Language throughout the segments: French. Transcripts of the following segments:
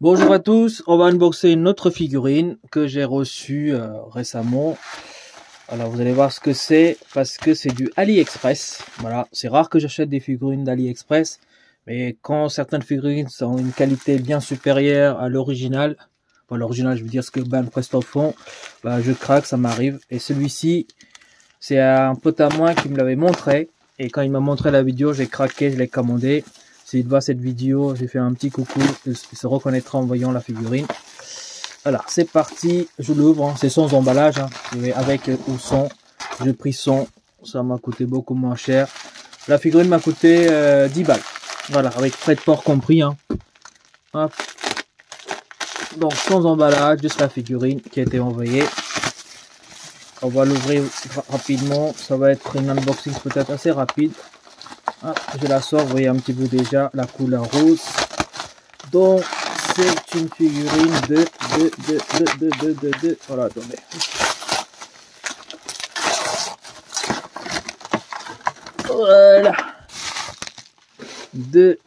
Bonjour à tous, on va unboxer une autre figurine que j'ai reçue récemment. Alors vous allez voir ce que c'est, parce que c'est du AliExpress. Voilà, c'est rare que j'achète des figurines d'AliExpress, mais quand certaines figurines sont une qualité bien supérieure à l'original, enfin l'original je veux dire ce que Ban Presto font, bah, je craque, ça m'arrive. Et celui-ci, c'est un pote à moi qui me l'avait montré, et quand il m'a montré la vidéo, j'ai craqué, je l'ai commandé. S'il voit cette vidéo, j'ai fait un petit coucou, il se reconnaîtra en voyant la figurine. Voilà, c'est parti, je l'ouvre, hein. C'est sans emballage, hein. Avec ou sans, j'ai pris sans, ça m'a coûté beaucoup moins cher. La figurine m'a coûté 10 balles, voilà, avec frais de port compris, hein. Hop. Donc sans emballage, juste la figurine qui a été envoyée. On va l'ouvrir rapidement, ça va être une unboxing peut-être assez rapide. Ah, je la sors, vous voyez un petit peu déjà la couleur rose. Donc c'est une figurine de voilà, attendez. Voilà. De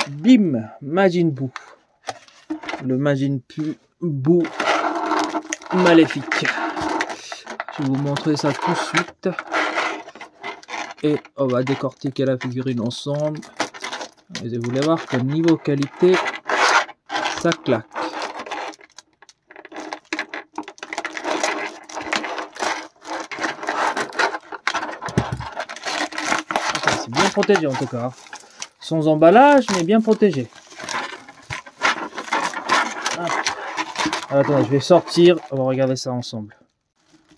Bim Majin Buu. Le Majin Buu maléfique. Je vais vous montrer ça tout de suite. Et on va décortiquer la figurine ensemble. Et vous allez voir que niveau qualité, ça claque. C'est bien protégé en tout cas. Sans emballage, mais bien protégé. Ah. Alors, attendez, je vais sortir. On va regarder ça ensemble.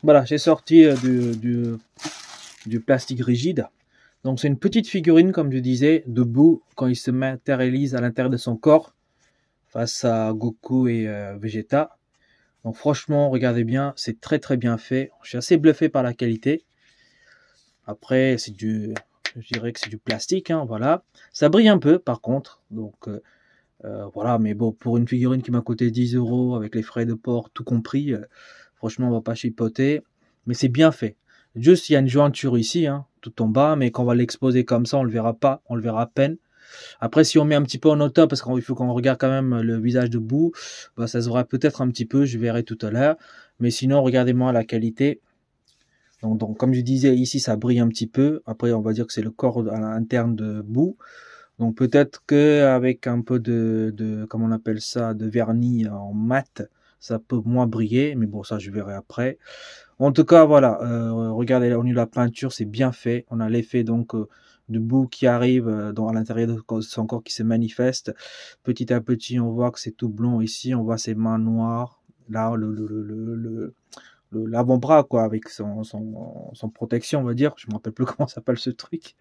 Voilà, j'ai sorti du plastique rigide. Donc c'est une petite figurine, comme je disais, de Buu quand il se matérialise à l'intérieur de son corps face à Goku et Vegeta. Donc franchement, regardez bien, c'est très très bien fait. Je suis assez bluffé par la qualité. Après, je dirais que c'est du plastique, hein, voilà. Ça brille un peu par contre, donc voilà. Mais bon, pour une figurine qui m'a coûté 10 € avec les frais de port tout compris, franchement, on va pas chipoter. Mais c'est bien fait. Juste, il y a une jointure ici, hein, tout en bas, mais quand on va l'exposer comme ça, on le verra pas, on le verra à peine. Après, si on met un petit peu en hauteur, parce qu'il faut qu'on regarde quand même le visage de Buu, bah, ça se verra peut-être un petit peu, je verrai tout à l'heure. Mais sinon, regardez-moi la qualité. Donc, comme je disais, ici, ça brille un petit peu. Après, on va dire que c'est le corps interne de Buu. Donc, peut-être qu'avec un peu comment on appelle ça, de vernis en mat, ça peut moins briller. Mais bon, ça, je verrai après. En tout cas, voilà, regardez là, au niveau de la peinture, c'est bien fait. On a l'effet donc de Buu qui arrive à l'intérieur de son corps qui se manifeste. Petit à petit, on voit que c'est tout blond ici. On voit ses mains noires. Là, l'avant-bras, quoi, avec son protection, on va dire. Je me rappelle plus comment s'appelle ce truc.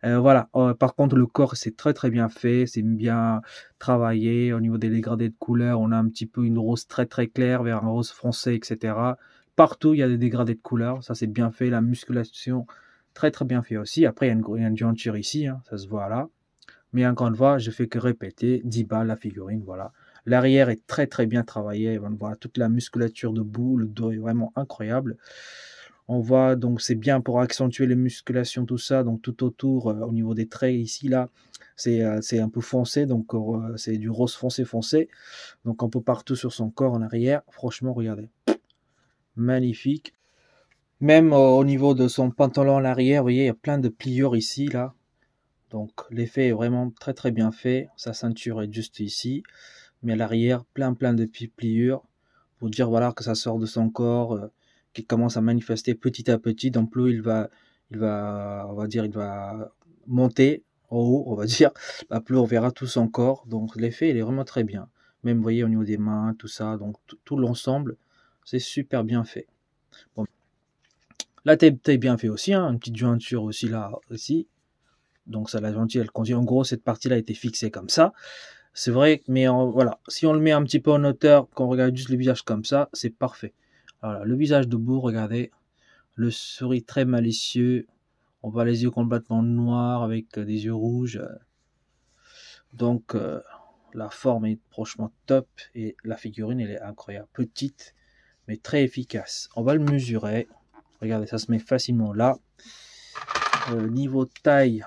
Voilà. Par contre, le corps, c'est très très bien fait. C'est bien travaillé. Au niveau des dégradés de couleurs, on a un petit peu une rose très très claire vers un rose foncé, etc. Partout, il y a des dégradés de couleurs. Ça, c'est bien fait. La musculation, très, très bien fait aussi. Après, il y a une jointure ici. Hein, ça se voit là. Mais encore une fois, je fais que répéter. 10 balles la figurine, voilà. L'arrière est très, très bien travaillé. On voit toute la musculature de Buu. Le dos est vraiment incroyable. On voit, donc, c'est bien pour accentuer les musculations, tout ça. Donc, tout autour, au niveau des traits, ici, là, c'est un peu foncé. Donc, c'est du rose foncé, foncé. Donc, un peu partout sur son corps en arrière. Franchement, regardez. Magnifique. Même au niveau de son pantalon à l'arrière, vous voyez, il y a plein de pliures ici, là. Donc l'effet est vraiment très très bien fait. Sa ceinture est juste ici. Mais à l'arrière, plein de pliures. Pour dire voilà que ça sort de son corps, qu'il commence à manifester petit à petit. Donc plus on va dire, il va monter en haut, on va dire. Bah, plus on verra tout son corps. Donc l'effet, il est vraiment très bien. Même, vous voyez, au niveau des mains, tout ça. Donc tout l'ensemble, c'est super bien fait. Bon. La tête est bien fait aussi, hein, une petite jointure aussi là, aussi. Donc ça, la jointure, elle conduit. En gros, cette partie-là a été fixée comme ça. C'est vrai, mais voilà, si on le met un petit peu en hauteur, qu'on regarde juste le visage comme ça, c'est parfait. Voilà, le visage de Buu, regardez, le souris très malicieux. On voit les yeux complètement noirs avec des yeux rouges. Donc la forme est franchement top et la figurine, elle est incroyable, petite mais très efficace. On va le mesurer. Regardez, ça se met facilement là. Niveau taille,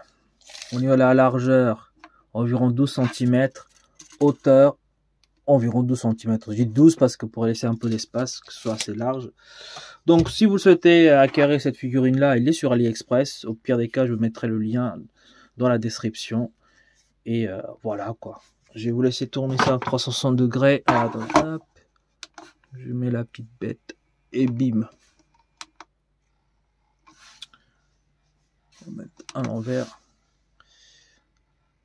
on y a la largeur, environ 12 cm. Hauteur, environ 12 cm. J'ai 12 parce que pour laisser un peu d'espace, que ce soit assez large. Donc si vous souhaitez acquérir cette figurine là, elle est sur AliExpress. Au pire des cas, je vous mettrai le lien dans la description. Et voilà quoi. Je vais vous laisser tourner ça à 360 degrés. Hop. Je mets la petite bête et bim. On va mettre à l'envers.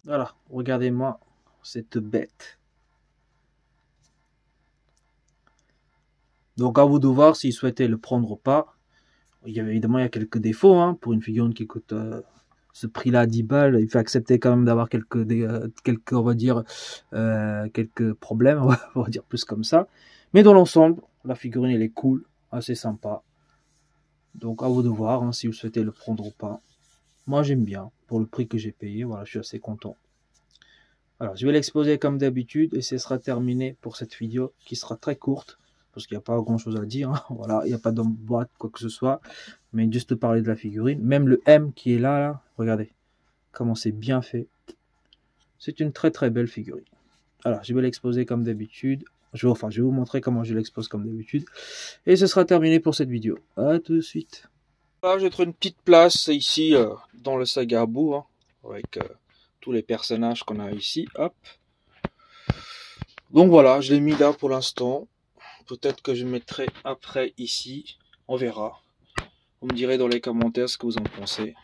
Voilà, regardez-moi cette bête. Donc à vous de voir s'il souhaitait le prendre ou pas. Évidemment, il y a quelques défauts hein, pour une figurine qui coûte ce prix-là à 10 balles. Il faut accepter quand même d'avoir quelques on va dire, quelques problèmes, on va dire plus comme ça. Mais dans l'ensemble, la figurine elle est cool, assez sympa. Donc à vous de voir hein, si vous souhaitez le prendre ou pas. Moi j'aime bien pour le prix que j'ai payé. Voilà, je suis assez content. Alors je vais l'exposer comme d'habitude et ce sera terminé pour cette vidéo qui sera très courte. Parce qu'il n'y a pas grand chose à dire, hein. Voilà, il n'y a pas de boîte, quoi que ce soit, mais juste parler de la figurine, même le M qui est là, regardez, comment c'est bien fait, c'est une très très belle figurine. Alors, je vais l'exposer comme d'habitude, je vais vous montrer comment je l'expose comme d'habitude, et ce sera terminé pour cette vidéo, à tout de suite. Voilà, j'ai trouvé une petite place ici, dans le saga à bout, hein, avec tous les personnages qu'on a ici, hop. Donc voilà, je l'ai mis là pour l'instant. Peut-être que je mettrai après ici. On verra. Vous me direz dans les commentaires ce que vous en pensez.